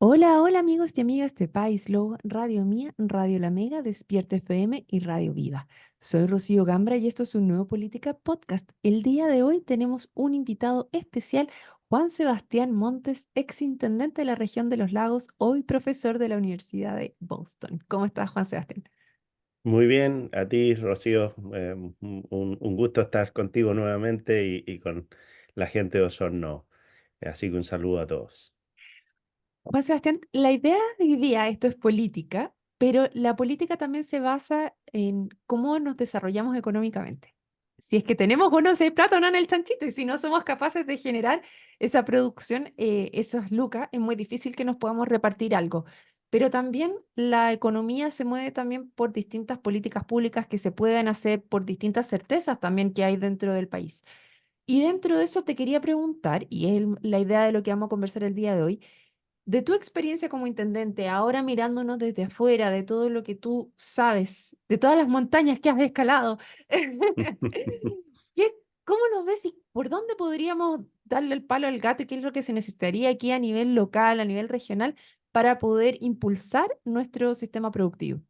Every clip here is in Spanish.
Hola, hola amigos y amigas de País Lobo, Radio Mía, Radio La Mega, Despierta FM y Radio Viva. Soy Rocío Gambra y esto es un nuevo Política Podcast. El día de hoy tenemos un invitado especial, Juan Sebastián Montes, ex intendente de la región de los Lagos, hoy profesor de la Universidad de Boston. ¿Cómo estás, Juan Sebastián? Muy bien, a ti, Rocío, un gusto estar contigo nuevamente y con la gente de Osorno. Así que un saludo a todos. Juan Sebastián, la idea de hoy día, esto es política, pero la política también se basa en cómo nos desarrollamos económicamente. Si es que tenemos o no ese plata o no en el chanchito, y si no somos capaces de generar esa producción, esas lucas, es muy difícil que nos podamos repartir algo. Pero también la economía se mueve también por distintas políticas públicas que se pueden hacer, por distintas certezas también que hay dentro del país. Y dentro de eso te quería preguntar, y es la idea de lo que vamos a conversar el día de hoy, de tu experiencia como intendente, ahora mirándonos desde afuera, de todo lo que tú sabes, de todas las montañas que has escalado, ¿qué- ¿cómo nos ves y por dónde podríamos darle el palo al gato y qué es lo que se necesitaría aquí a nivel local, a nivel regional, para poder impulsar nuestro sistema productivo?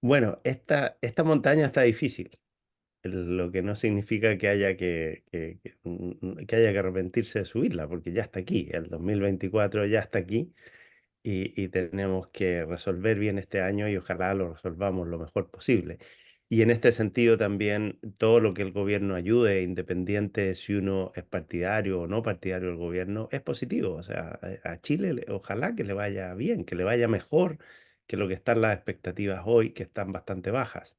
Bueno, esta montaña está difícil, lo que no significa que haya que haya que arrepentirse de subirla, porque ya está aquí, el 2024 ya está aquí y tenemos que resolver bien este año y ojalá lo resolvamos lo mejor posible. Y en este sentido también todo lo que el gobierno ayude, independiente de si uno es partidario o no partidario del gobierno, es positivo. O sea, a Chile ojalá que le vaya bien, que le vaya mejor que lo que están las expectativas hoy, que están bastante bajas.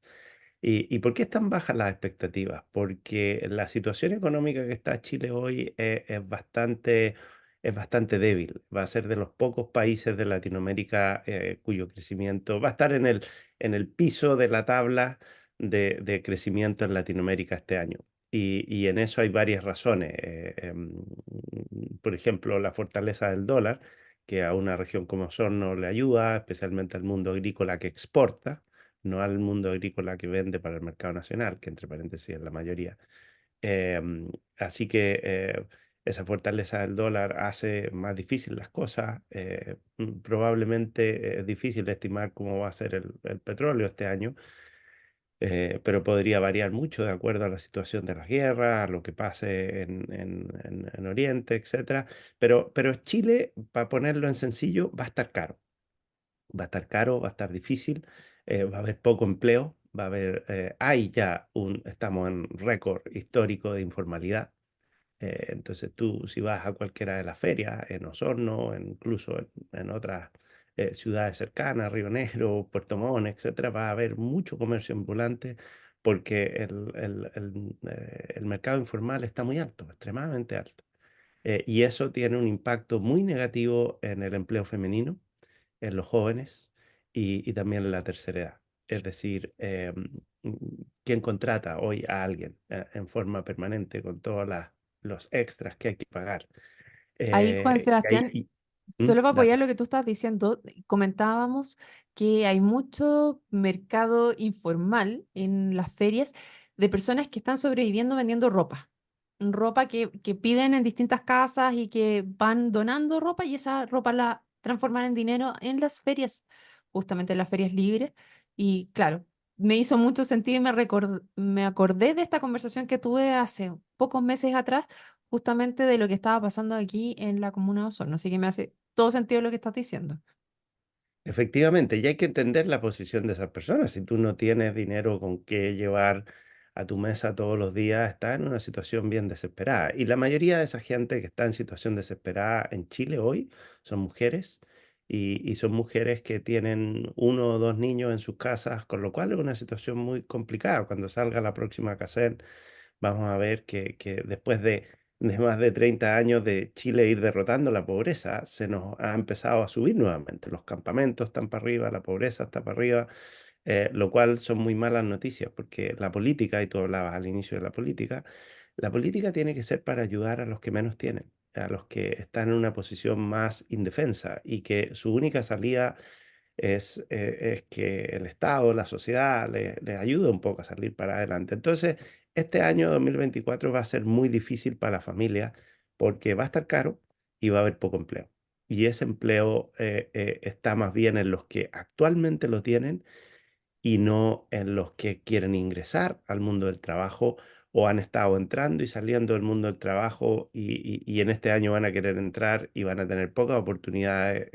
¿Y por qué están bajas las expectativas? Porque la situación económica que está Chile hoy es bastante débil. Va a ser de los pocos países de Latinoamérica cuyo crecimiento va a estar en el piso de la tabla de crecimiento en Latinoamérica este año. Y en eso hay varias razones. Por ejemplo, la fortaleza del dólar, que a una región como Osorno le ayuda, especialmente al mundo agrícola que exporta, no al mundo agrícola que vende para el mercado nacional, que entre paréntesis es la mayoría. Así que esa fortaleza del dólar hace más difícil las cosas. Probablemente es difícil estimar cómo va a ser el petróleo este año, pero podría variar mucho de acuerdo a la situación de las guerras, a lo que pase en Oriente, etcétera. Pero Chile, para ponerlo en sencillo, va a estar caro. Va a estar caro, va a estar difícil, va a haber poco empleo, va a haber, hay ya estamos en récord histórico de informalidad. Entonces tú si vas a cualquiera de las ferias, en Osorno, incluso en otras ciudades cercanas, Río Negro, Puerto Montt, etcétera, va a haber mucho comercio ambulante porque el mercado informal está muy alto, extremadamente alto. Y eso tiene un impacto muy negativo en el empleo femenino, en los jóvenes y también en la tercera edad. Es decir, ¿quién contrata hoy a alguien en forma permanente con todos los extras que hay que pagar? Ahí, Juan Y ahí, Sebastián, solo para apoyar dale. lo que tú estás diciendo, comentábamos que hay mucho mercado informal en las ferias de personas que están sobreviviendo vendiendo ropa. Ropa que piden en distintas casas y que van donando ropa y esa ropa la transforman en dinero en las ferias, justamente en las ferias libres. Y claro, me hizo mucho sentido y me acordé de esta conversación que tuve hace pocos meses atrás justamente de lo que estaba pasando aquí en la comuna de Osorno. Así que me hace todo sentido lo que estás diciendo. Efectivamente, y hay que entender la posición de esas personas. Si tú no tienes dinero con qué llevar a tu mesa todos los días, estás en una situación bien desesperada. Y la mayoría de esa gente que está en situación desesperada en Chile hoy son mujeres y son mujeres que tienen uno o dos niños en sus casas, con lo cual es una situación muy complicada. Cuando salga la próxima CACEN, vamos a ver que después de más de 30 años de Chile ir derrotando la pobreza, se nos ha empezado a subir nuevamente. Los campamentos están para arriba, la pobreza está para arriba, lo cual son muy malas noticias, porque la política, y tú hablabas al inicio de la política tiene que ser para ayudar a los que menos tienen, a los que están en una posición más indefensa y que su única salida es que el Estado, la sociedad, les ayude un poco a salir para adelante. Entonces, este año 2024 va a ser muy difícil para la familia porque va a estar caro y va a haber poco empleo. y ese empleo está más bien en los que actualmente lo tienen y no en los que quieren ingresar al mundo del trabajo o han estado entrando y saliendo del mundo del trabajo y en este año van a querer entrar y van a tener pocas oportunidades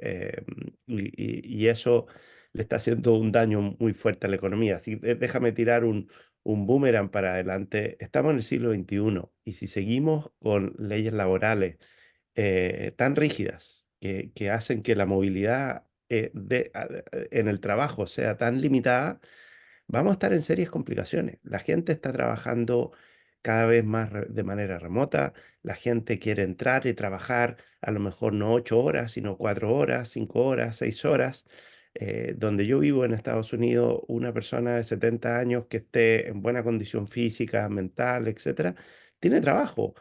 y eso le está haciendo un daño muy fuerte a la economía. Así, déjame tirar un boomerang para adelante. Estamos en el siglo XXI y si seguimos con leyes laborales tan rígidas que hacen que la movilidad en el trabajo sea tan limitada, vamos a estar en serias complicaciones. La gente está trabajando cada vez más de manera remota, la gente quiere entrar y trabajar a lo mejor no 8 horas, sino 4 horas, 5 horas, 6 horas. Donde yo vivo en Estados Unidos, una persona de 70 años que esté en buena condición física, mental, etcétera, tiene trabajo.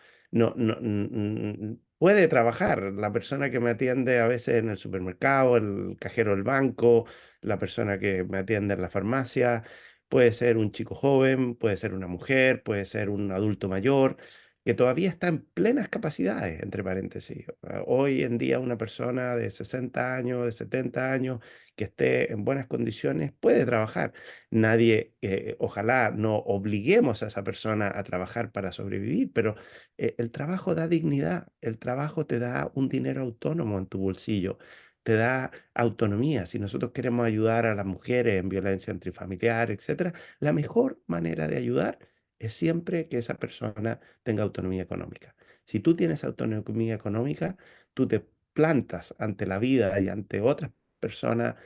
Puede trabajar. La persona que me atiende a veces en el supermercado, el cajero del banco, la persona que me atiende en la farmacia, puede ser un chico joven, puede ser una mujer, puede ser un adulto mayor, que todavía está en plenas capacidades, entre paréntesis. Hoy en día una persona de 60 años, de 70 años, que esté en buenas condiciones, puede trabajar. Nadie, ojalá no obliguemos a esa persona a trabajar para sobrevivir, pero el trabajo da dignidad, el trabajo te da un dinero autónomo en tu bolsillo, te da autonomía. Si nosotros queremos ayudar a las mujeres en violencia intrafamiliar, etcétera, la mejor manera de ayudar es siempre que esa persona tenga autonomía económica. Si tú tienes autonomía económica, tú te plantas ante la vida y ante otras personas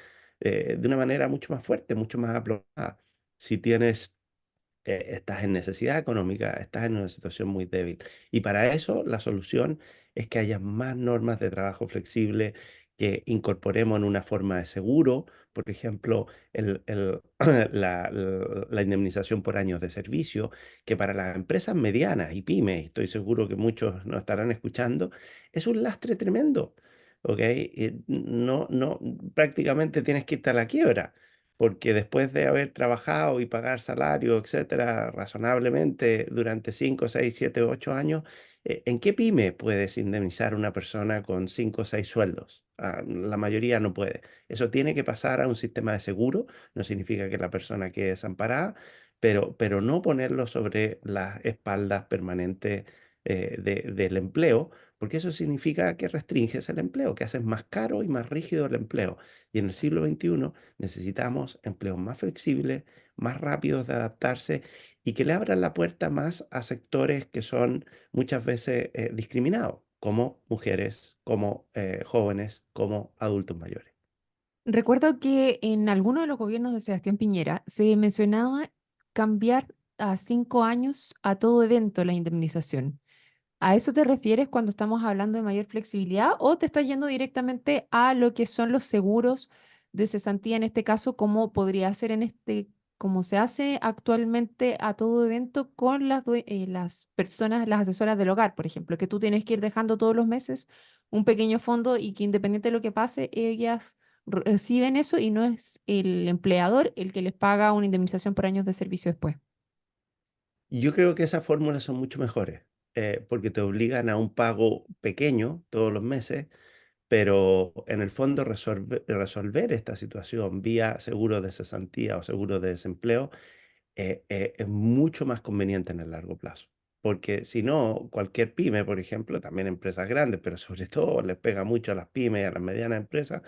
de una manera mucho más fuerte, mucho más aplomada. Si tienes estás en necesidad económica, estás en una situación muy débil. Y para eso la solución es que haya más normas de trabajo flexible, que incorporemos en una forma de seguro, por ejemplo, la indemnización por años de servicio, que para las empresas medianas y pymes, estoy seguro que muchos nos estarán escuchando, es un lastre tremendo. ¿Ok? No, prácticamente tienes que irte a la quiebra porque después de haber trabajado y pagar salario, etcétera, razonablemente durante 5, 6, 7, 8 años, ¿en qué pyme puedes indemnizar a una persona con 5 o 6 sueldos? La mayoría no puede. Eso tiene que pasar a un sistema de seguro, no significa que la persona quede desamparada, pero no ponerlo sobre las espaldas permanentes del empleo, porque eso significa que restringes el empleo, que haces más caro y más rígido el empleo. Y en el siglo XXI necesitamos empleos más flexibles, más rápidos de adaptarse y que le abran la puerta más a sectores que son muchas veces discriminados, como mujeres, como jóvenes, como adultos mayores. Recuerdo que en alguno de los gobiernos de Sebastián Piñera se mencionaba cambiar a 5 años a todo evento la indemnización. ¿A eso te refieres cuando estamos hablando de mayor flexibilidad o te estás yendo directamente a lo que son los seguros de cesantía en este caso, como podría ser en este, como se hace actualmente a todo evento con las personas, las asesoras del hogar, por ejemplo, que tú tienes que ir dejando todos los meses un pequeño fondo y que independiente de lo que pase, ellas reciben eso y no es el empleador el que les paga una indemnización por años de servicio después? Y yo creo que esas fórmulas son mucho mejores, porque te obligan a un pago pequeño todos los meses, pero en el fondo resolver esta situación vía seguro de cesantía o seguro de desempleo es mucho más conveniente en el largo plazo. Porque si no, cualquier pyme, por ejemplo, también empresas grandes, pero sobre todo les pega mucho a las pymes y a las medianas empresas,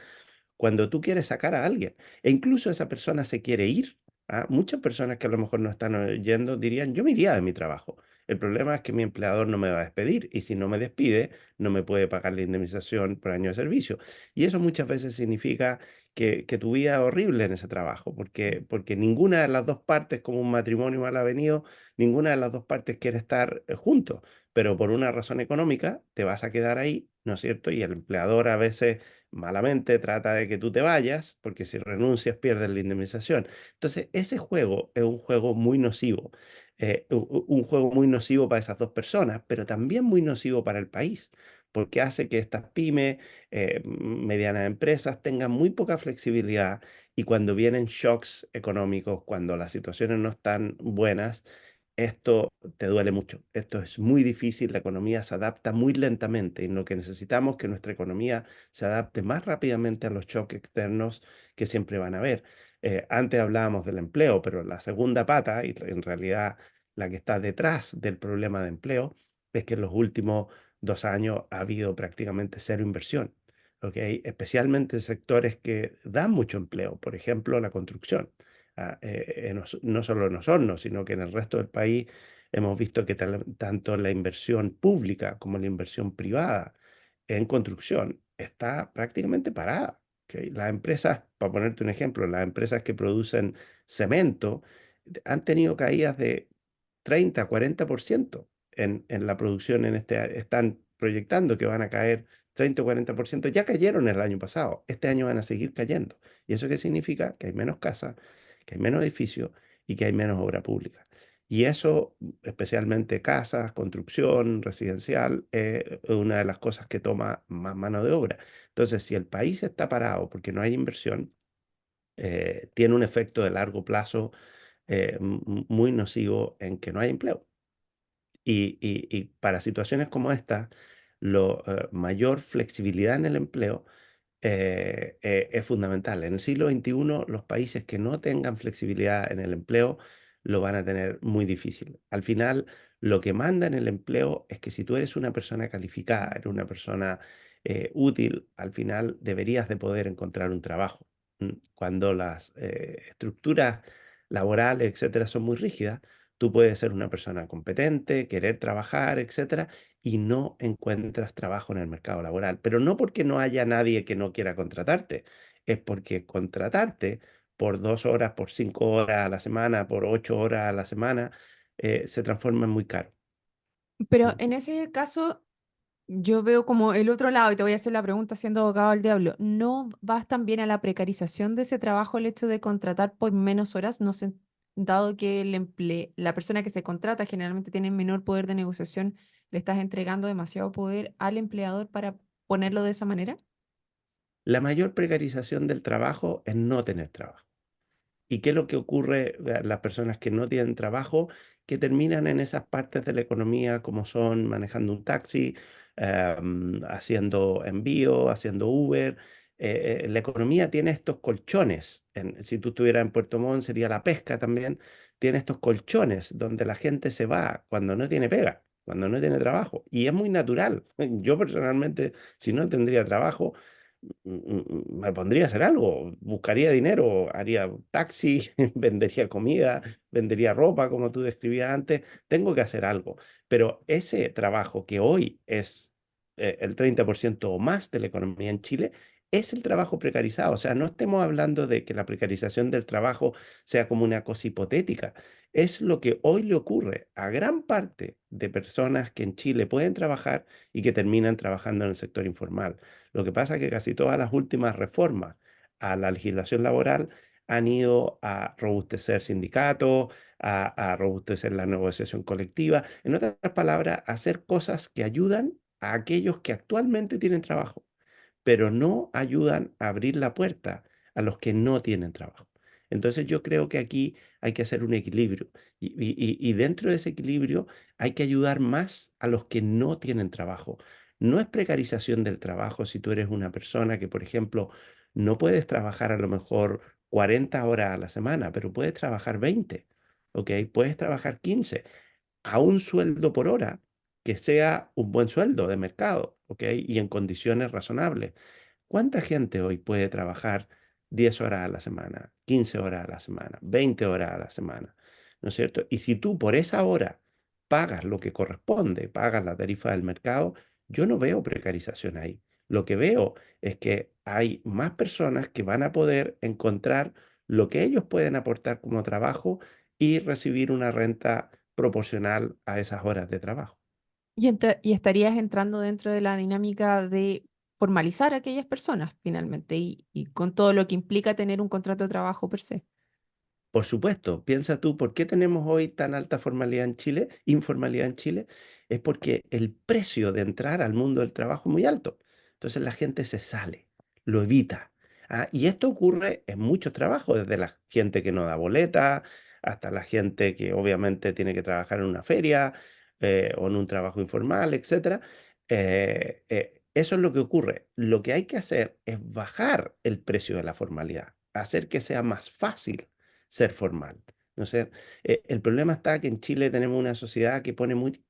cuando tú quieres sacar a alguien, e incluso esa persona se quiere ir. Muchas personas que a lo mejor no están oyendo dirían, yo me iría de mi trabajo. El problema es que mi empleador no me va a despedir y si no me despide, no me puede pagar la indemnización por año de servicio. Y eso muchas veces significa que tu vida es horrible en ese trabajo, porque ninguna de las dos partes, como un matrimonio mal avenido, ninguna de las dos partes quiere estar juntos, pero por una razón económica te vas a quedar ahí, ¿no es cierto? Y el empleador a veces malamente trata de que tú te vayas, porque si renuncias pierdes la indemnización. Entonces, ese juego es un juego muy nocivo, un juego muy nocivo para esas dos personas, pero también muy nocivo para el país, porque hace que estas pymes, medianas empresas, tengan muy poca flexibilidad y cuando vienen shocks económicos, cuando las situaciones no están buenas, esto te duele mucho, esto es muy difícil, la economía se adapta muy lentamente y lo que necesitamos es que nuestra economía se adapte más rápidamente a los choques externos que siempre van a haber. Antes hablábamos del empleo, pero la segunda pata, y en realidad la que está detrás del problema de empleo, es que en los últimos 2 años ha habido prácticamente cero inversión. ¿Ok? Especialmente en sectores que dan mucho empleo, por ejemplo, la construcción. No solo en Osorno, sino que en el resto del país hemos visto que tanto la inversión pública como la inversión privada en construcción está prácticamente parada. ¿Ok? Las empresas, para ponerte un ejemplo, las empresas que producen cemento han tenido caídas de 30-40% en la producción están proyectando que van a caer 30 o 40%. Ya cayeron el año pasado, este año van a seguir cayendo. ¿Y eso qué significa? Que hay menos casas, que hay menos edificios y que hay menos obra pública. Y eso, especialmente casas, construcción residencial, es una de las cosas que toma más mano de obra. Entonces, si el país está parado porque no hay inversión, tiene un efecto de largo plazo muy nocivo en que no hay empleo. Y para situaciones como esta, mayor flexibilidad en el empleo es fundamental. En el siglo XXI, los países que no tengan flexibilidad en el empleo lo van a tener muy difícil. Al final, lo que manda en el empleo es que si tú eres una persona calificada, eres una persona útil, al final deberías de poder encontrar un trabajo. Cuando las estructuras laborales, etcétera, son muy rígidas, tú puedes ser una persona competente, querer trabajar, etcétera, y no encuentras trabajo en el mercado laboral. Pero no porque no haya nadie que no quiera contratarte, es porque contratarte por 2 horas, por 5 horas a la semana, por 8 horas a la semana, se transforma en muy caro. Pero Mm. en ese caso, yo veo como el otro lado, y te voy a hacer la pregunta siendo abogado del diablo, ¿no vas también a la precarización de ese trabajo el hecho de contratar por menos horas? No sé, dado que la persona que se contrata generalmente tiene menor poder de negociación, ¿le estás entregando demasiado poder al empleador para ponerlo de esa manera? La mayor precarización del trabajo es no tener trabajo. ¿Y qué es lo que ocurre a las personas que no tienen trabajo, que terminan en esas partes de la economía como son manejando un taxi, haciendo envío, haciendo Uber? La economía tiene estos colchones. Si tú estuvieras en Puerto Montt sería la pesca también. Tiene estos colchones donde la gente se va cuando no tiene pega, cuando no tiene trabajo. Y es muy natural. Yo personalmente, si no tendría trabajo, me pondría a hacer algo, buscaría dinero, haría taxi, vendería comida, vendería ropa, como tú describías antes, tengo que hacer algo. Pero ese trabajo que hoy es el 30% o más de la economía en Chile, es el trabajo precarizado. O sea, no estemos hablando de que la precarización del trabajo sea como una cosa hipotética. Es lo que hoy le ocurre a gran parte de personas que en Chile pueden trabajar y que terminan trabajando en el sector informal. Lo que pasa es que casi todas las últimas reformas a la legislación laboral han ido a robustecer sindicatos, a robustecer la negociación colectiva, en otras palabras, a hacer cosas que ayudan a aquellos que actualmente tienen trabajo, pero no ayudan a abrir la puerta a los que no tienen trabajo. Entonces yo creo que aquí hay que hacer un equilibrio y dentro de ese equilibrio hay que ayudar más a los que no tienen trabajo. No es precarización del trabajo si tú eres una persona que, por ejemplo, no puedes trabajar a lo mejor 40 horas a la semana, pero puedes trabajar 20, ¿ok? Puedes trabajar 15 a un sueldo por hora que sea un buen sueldo de mercado, ¿ok? Y en condiciones razonables. ¿Cuánta gente hoy puede trabajar 10 horas a la semana, 15 horas a la semana, 20 horas a la semana? ¿No es cierto? Y si tú por esa hora pagas lo que corresponde, pagas la tarifa del mercado, yo no veo precarización ahí. Lo que veo es que hay más personas que van a poder encontrar lo que ellos pueden aportar como trabajo y recibir una renta proporcional a esas horas de trabajo. Y estarías entrando dentro de la dinámica de formalizar a aquellas personas finalmente y con todo lo que implica tener un contrato de trabajo per se. Por supuesto, piensa tú, ¿por qué tenemos hoy tan alta formalidad en Chile, informalidad en Chile? Es porque el precio de entrar al mundo del trabajo es muy alto. Entonces la gente se sale, lo evita. Y esto ocurre en muchos trabajos, desde la gente que no da boleta, hasta la gente que obviamente tiene que trabajar en una feria o en un trabajo informal, etcétera. Eso es lo que ocurre. Lo que hay que hacer es bajar el precio de la formalidad, hacer que sea más fácil ser formal. ¿No sé? El problema está que en Chile tenemos una sociedad que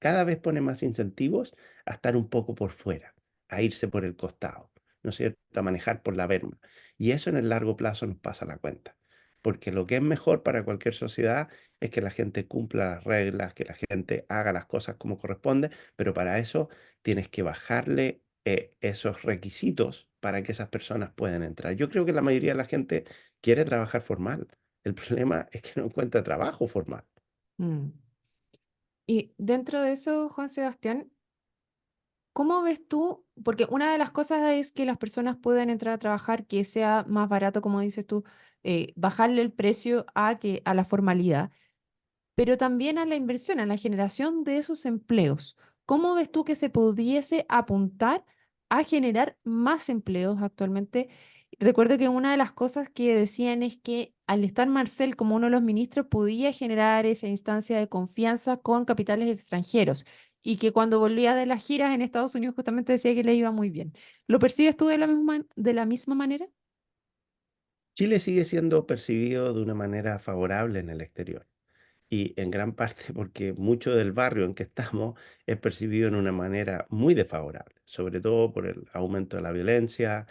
cada vez pone más incentivos a estar un poco por fuera, a irse por el costado, ¿no es cierto? A manejar por la berma. Y eso en el largo plazo nos pasa la cuenta. Porque lo que es mejor para cualquier sociedad es que la gente cumpla las reglas, que la gente haga las cosas como corresponde, pero para eso tienes que bajarle esos requisitos para que esas personas puedan entrar. Yo creo que la mayoría de la gente quiere trabajar formal. El problema es que no encuentra trabajo formal. Mm. Y dentro de eso, Juan Sebastián, ¿cómo ves tú? Porque una de las cosas es que las personas puedan entrar a trabajar, que sea más barato, como dices tú, bajarle el precio a la formalidad, pero también a la inversión, a la generación de esos empleos. ¿Cómo ves tú que se pudiese apuntar a generar más empleos actualmente? Recuerdo que una de las cosas que decían es que al estar Marcel como uno de los ministros podía generar esa instancia de confianza con capitales extranjeros y que cuando volvía de las giras en Estados Unidos justamente decía que le iba muy bien. ¿Lo percibes tú de la misma manera? Chile sigue siendo percibido de una manera favorable en el exterior. Y en gran parte porque mucho del barrio en que estamos es percibido en una manera muy desfavorable, sobre todo por el aumento de la violencia,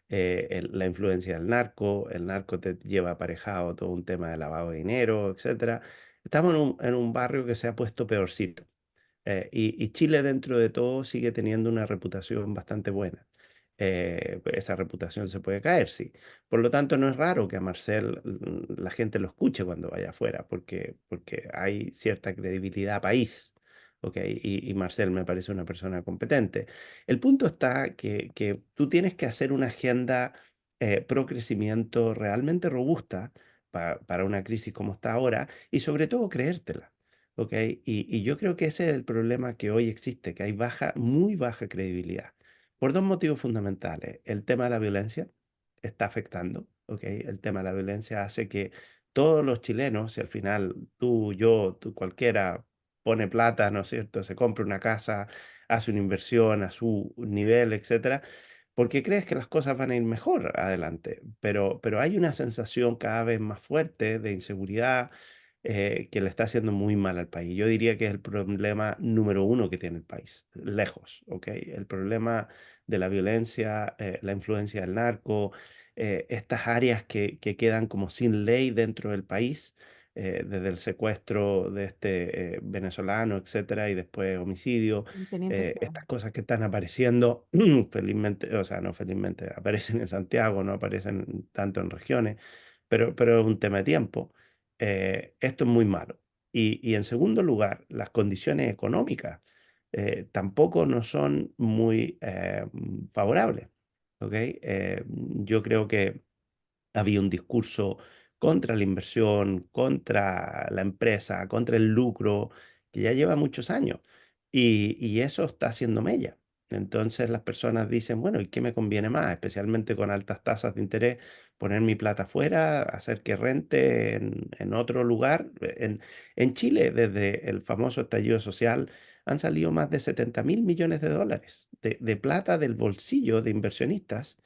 la influencia del narco. El narco te lleva aparejado todo un tema de lavado de dinero, etcétera. Estamos en un barrio que se ha puesto peorcito. Y Chile dentro de todo sigue teniendo una reputación bastante buena. Esa reputación se puede caer, sí. Por lo tanto, no es raro que a Marcel la gente lo escuche cuando vaya afuera, porque hay cierta credibilidad país. ¿Ok? Y Marcel me parece una persona competente. El punto está que tú tienes que hacer una agenda pro crecimiento realmente robusta para una crisis como está ahora y sobre todo creértela. ¿Ok? Y yo creo que ese es el problema que hoy existe, que hay muy baja credibilidad, por dos motivos fundamentales. El tema de la violencia está afectando, ¿ok? El tema de la violencia hace que todos los chilenos, si al final tú, yo, tú, cualquiera pone plata, ¿no es cierto? Se compra una casa, hace una inversión a su nivel, etcétera, porque crees que las cosas van a ir mejor adelante, pero hay una sensación cada vez más fuerte de inseguridad que le está haciendo muy mal al país. Yo diría que es el problema número uno que tiene el país, lejos, ¿ok? El problema de la violencia, la influencia del narco, estas áreas que quedan como sin ley dentro del país, desde el secuestro de este venezolano, etcétera, y después homicidio, Teniente estas Esteban. cosas que están apareciendo, felizmente, o sea, no felizmente, aparecen en Santiago, no aparecen tanto en regiones, pero es un tema de tiempo. Esto es muy malo. Y en segundo lugar, las condiciones económicas tampoco no son muy favorables. ¿Ok? Yo creo que había un discurso contra la inversión, contra la empresa, contra el lucro, que ya lleva muchos años. Y eso está haciendo mella. Entonces las personas dicen, bueno, ¿y qué me conviene más? Especialmente con altas tasas de interés, poner mi plata afuera, hacer que rente en otro lugar. En Chile, desde el famoso estallido social, han salido más de 70.000 millones de dólares de plata del bolsillo de inversionistas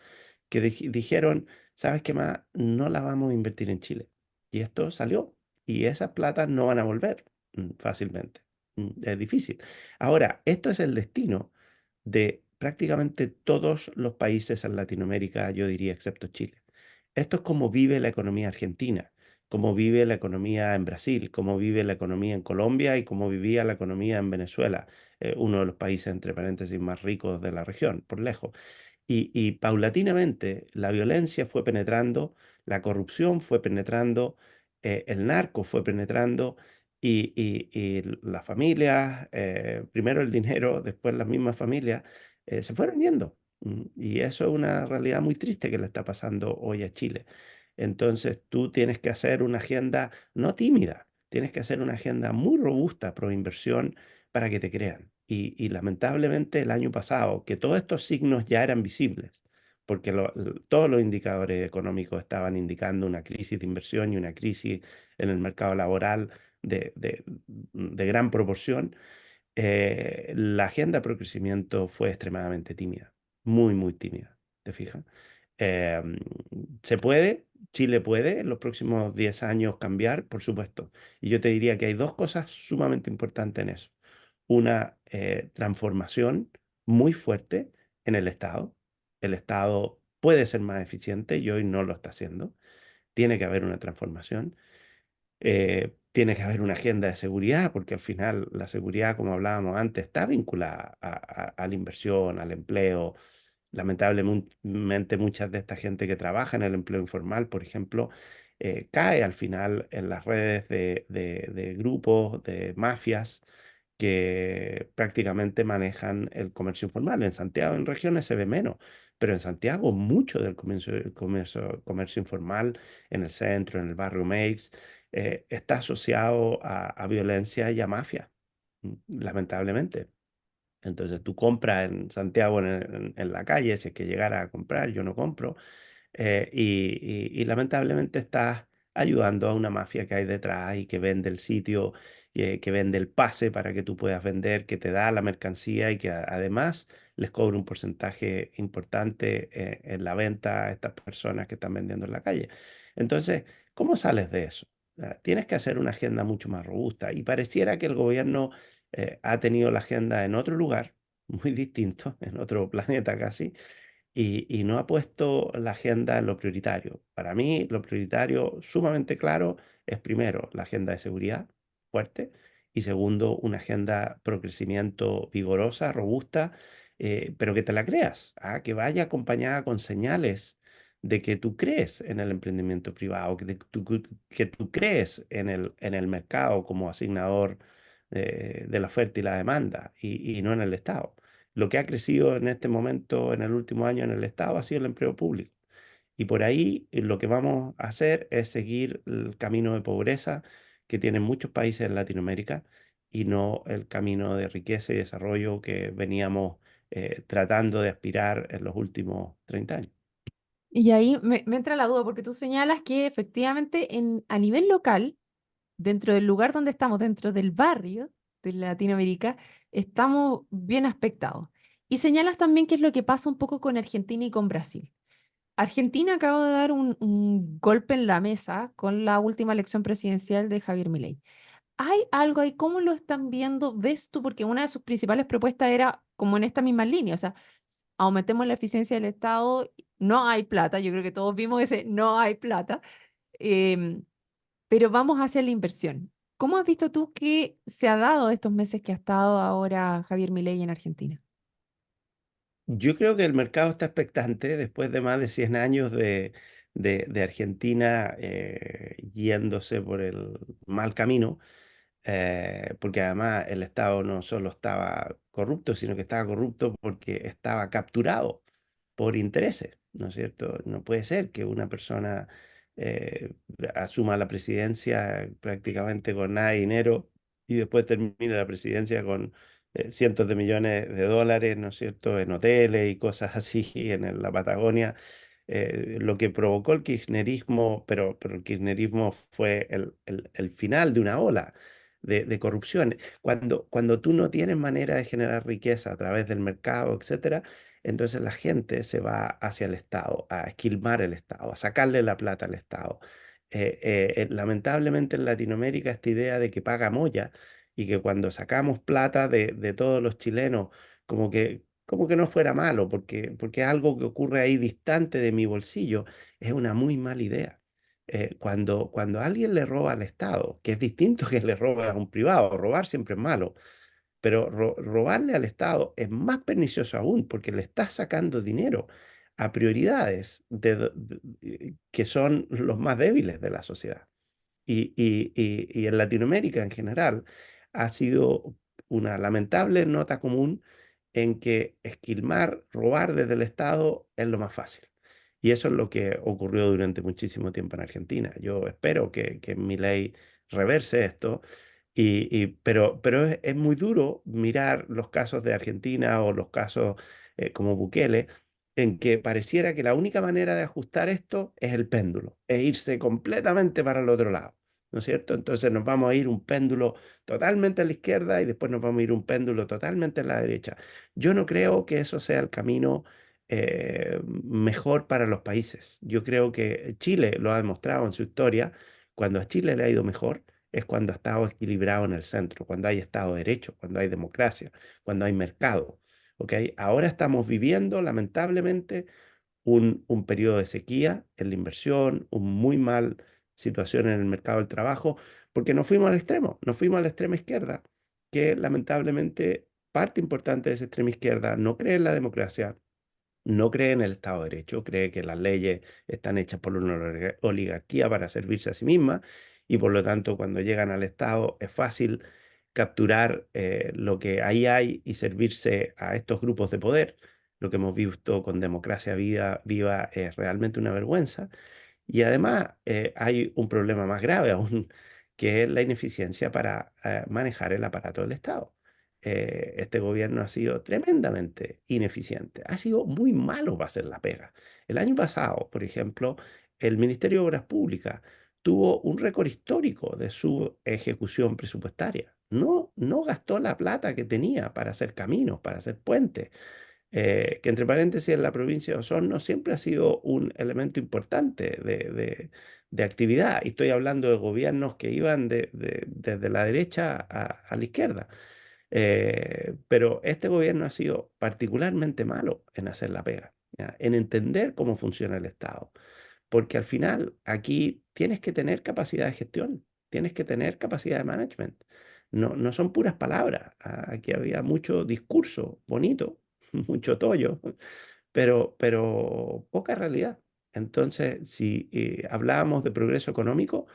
que dijeron, ¿sabes qué más? No la vamos a invertir en Chile. Y esto salió. Y esas platas no van a volver fácilmente. Es difícil. Ahora, esto es el destino de prácticamente todos los países en Latinoamérica, yo diría, excepto Chile. Esto es como vive la economía argentina, cómo vive la economía en Brasil, cómo vive la economía en Colombia y cómo vivía la economía en Venezuela, uno de los países, entre paréntesis, más ricos de la región, por lejos. Y paulatinamente la violencia fue penetrando, la corrupción fue penetrando, el narco fue penetrando y las familias, primero el dinero, después las mismas familias, se fueron yendo. Y eso es una realidad muy triste que le está pasando hoy a Chile. Entonces tú tienes que hacer una agenda no tímida, tienes que hacer una agenda muy robusta pro inversión para que te crean. Y lamentablemente el año pasado, que todos estos signos ya eran visibles, porque todos los indicadores económicos estaban indicando una crisis de inversión y una crisis en el mercado laboral de gran proporción. La agenda pro crecimiento fue extremadamente tímida, muy, muy tímida, ¿te fijas? Eh, ¿Se puede? Chile puede en los próximos 10 años cambiar, por supuesto. Y yo te diría que hay dos cosas sumamente importantes en eso. Una transformación muy fuerte en el Estado. El Estado puede ser más eficiente y hoy no lo está haciendo. Tiene que haber una transformación. Tiene que haber una agenda de seguridad, porque al final la seguridad, como hablábamos antes, está vinculada a la inversión, al empleo. Lamentablemente, muchas de esta gente que trabaja en el empleo informal, por ejemplo, cae al final en las redes de grupos, de mafias que prácticamente manejan el comercio informal. En Santiago, en regiones se ve menos, pero en Santiago mucho del comercio informal, en el centro, en el barrio Meix, está asociado a violencia y a mafia, lamentablemente. Entonces tú compras en Santiago en la calle, si es que llegara a comprar, yo no compro, y lamentablemente estás ayudando a una mafia que hay detrás y que vende el sitio, que vende el pase para que tú puedas vender, que te da la mercancía y que además les cobra un porcentaje importante en la venta a estas personas que están vendiendo en la calle. Entonces, ¿cómo sales de eso? Tienes que hacer una agenda mucho más robusta y pareciera que el gobierno ha tenido la agenda en otro lugar, muy distinto, en otro planeta casi, y no ha puesto la agenda en lo prioritario. Para mí, lo prioritario sumamente claro es primero la agenda de seguridad fuerte y segundo una agenda pro crecimiento vigorosa, robusta, pero que te la creas, que vaya acompañada con señales de que tú crees en el emprendimiento privado, que tú crees en el mercado como asignador de la oferta y la demanda y no en el Estado. Lo que ha crecido en este momento, en el último año en el Estado, ha sido el empleo público. Y por ahí lo que vamos a hacer es seguir el camino de pobreza que tienen muchos países en Latinoamérica y no el camino de riqueza y desarrollo que veníamos tratando de aspirar en los últimos 30 años. Y ahí me entra la duda, porque tú señalas que efectivamente a nivel local, dentro del lugar donde estamos, dentro del barrio de Latinoamérica, estamos bien aspectados. Y señalas también qué es lo que pasa un poco con Argentina y con Brasil. Argentina acaba de dar un golpe en la mesa con la última elección presidencial de Javier Milei. ¿Hay algo ahí? ¿Cómo lo están viendo? ¿Ves tú? Porque una de sus principales propuestas era como en esta misma línea, o sea, aumentemos la eficiencia del Estado, no hay plata, yo creo que todos vimos ese no hay plata, em, pero vamos hacia la inversión. ¿Cómo has visto tú que se ha dado estos meses que ha estado ahora Javier Milei en Argentina? Yo creo que el mercado está expectante después de más de 100 años de Argentina yéndose por el mal camino. Porque además el Estado no solo estaba corrupto, sino que estaba corrupto porque estaba capturado por intereses, ¿no es cierto? No puede ser que una persona eh, asuma la presidencia prácticamente con nada de dinero y después termine la presidencia con cientos de millones de dólares, ¿no es cierto?, en hoteles y cosas así la Patagonia. Lo que provocó el kirchnerismo, pero el kirchnerismo fue el final de una ola de corrupción. Cuando tú no tienes manera de generar riqueza a través del mercado, etcétera, entonces la gente se va hacia el Estado, a esquilmar el Estado, a sacarle la plata al Estado. Lamentablemente en Latinoamérica esta idea de que paga Moya y que cuando sacamos plata de todos los chilenos, como que no fuera malo, porque es algo que ocurre ahí distante de mi bolsillo, es una muy mala idea. Cuando alguien le roba al Estado, que es distinto que le roba a un privado, robar siempre es malo, pero robarle al Estado es más pernicioso aún porque le estás sacando dinero a prioridades que son los más débiles de la sociedad. Y en Latinoamérica en general ha sido una lamentable nota común en que esquilmar, robar desde el Estado es lo más fácil. Y eso es lo que ocurrió durante muchísimo tiempo en Argentina. Yo espero que mi ley reverse esto, pero es muy duro mirar los casos de Argentina o los casos como Bukele en que pareciera que la única manera de ajustar esto es el péndulo, es irse completamente para el otro lado, ¿no es cierto? Entonces nos vamos a ir un péndulo totalmente a la izquierda y después nos vamos a ir un péndulo totalmente a la derecha. Yo no creo que eso sea el camino mejor para los países. Yo creo que Chile lo ha demostrado en su historia. Cuando a Chile le ha ido mejor es cuando ha estado equilibrado en el centro, cuando hay Estado de Derecho, cuando hay democracia, cuando hay mercado. ¿Ok? Ahora estamos viviendo, lamentablemente, un periodo de sequía en la inversión, un muy mal situación en el mercado del trabajo, porque nos fuimos al extremo, nos fuimos a la extrema izquierda, que lamentablemente parte importante de esa extrema izquierda no cree en la democracia, no cree en el Estado de Derecho, cree que las leyes están hechas por una oligarquía para servirse a sí misma y por lo tanto cuando llegan al Estado es fácil capturar lo que ahí hay y servirse a estos grupos de poder. Lo que hemos visto con Democracia Viva es realmente una vergüenza. Y además hay un problema más grave aún, que es la ineficiencia para manejar el aparato del Estado. Este gobierno ha sido tremendamente ineficiente, ha sido muy malo para hacer la pega. El año pasado, por ejemplo, el Ministerio de Obras Públicas tuvo un récord histórico de su ejecución presupuestaria. No gastó la plata que tenía para hacer caminos, para hacer puentes, que entre paréntesis en la provincia de Osorno siempre ha sido un elemento importante de actividad. Y estoy hablando de gobiernos que iban desde la derecha a la izquierda. Pero este gobierno ha sido particularmente malo en hacer la pega, ¿ya? En entender cómo funciona el Estado. Porque al final aquí tienes que tener capacidad de gestión, tienes que tener capacidad de management. No son puras palabras. Aquí había mucho discurso bonito, mucho tollo, pero poca realidad. Entonces, si hablábamos de progreso económico,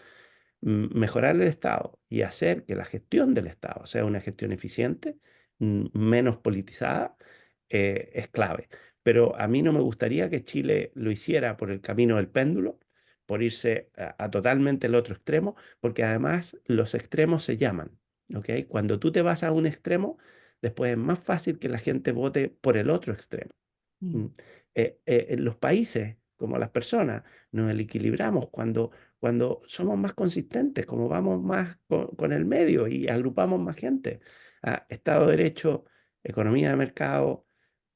mejorar el Estado y hacer que la gestión del Estado sea una gestión eficiente, menos politizada, es clave. Pero a mí no me gustaría que Chile lo hiciera por el camino del péndulo, por irse a totalmente el otro extremo, porque además los extremos se llaman, ¿ok? Cuando tú te vas a un extremo, después es más fácil que la gente vote por el otro extremo. Mm. Mm. En los países, como las personas, nos equilibramos cuando somos más consistentes, como vamos más con el medio y agrupamos más gente. Estado de Derecho, economía de mercado,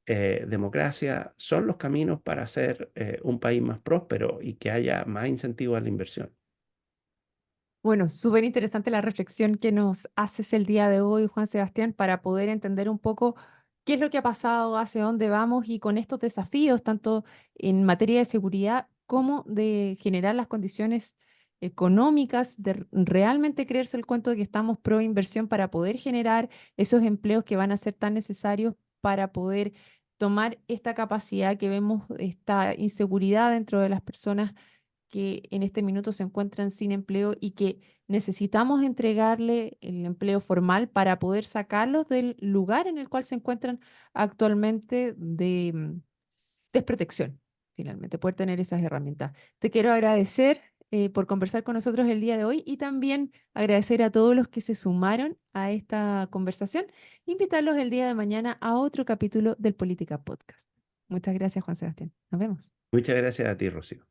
democracia, son los caminos para hacer un país más próspero y que haya más incentivos a la inversión. Bueno, súper interesante la reflexión que nos haces el día de hoy, Juan Sebastián, para poder entender un poco qué es lo que ha pasado, hacia dónde vamos y con estos desafíos, tanto en materia de seguridad como de generar las condiciones económicas, de realmente creerse el cuento de que estamos pro inversión para poder generar esos empleos que van a ser tan necesarios para poder tomar esta capacidad que vemos, esta inseguridad dentro de las personas que en este minuto se encuentran sin empleo y que necesitamos entregarle el empleo formal para poder sacarlos del lugar en el cual se encuentran actualmente de desprotección, finalmente, poder tener esas herramientas. Te quiero agradecer por conversar con nosotros el día de hoy y también agradecer a todos los que se sumaron a esta conversación, invitarlos el día de mañana a otro capítulo del Política Podcast. Muchas gracias, Juan Sebastián. Nos vemos. Muchas gracias a ti, Rocío.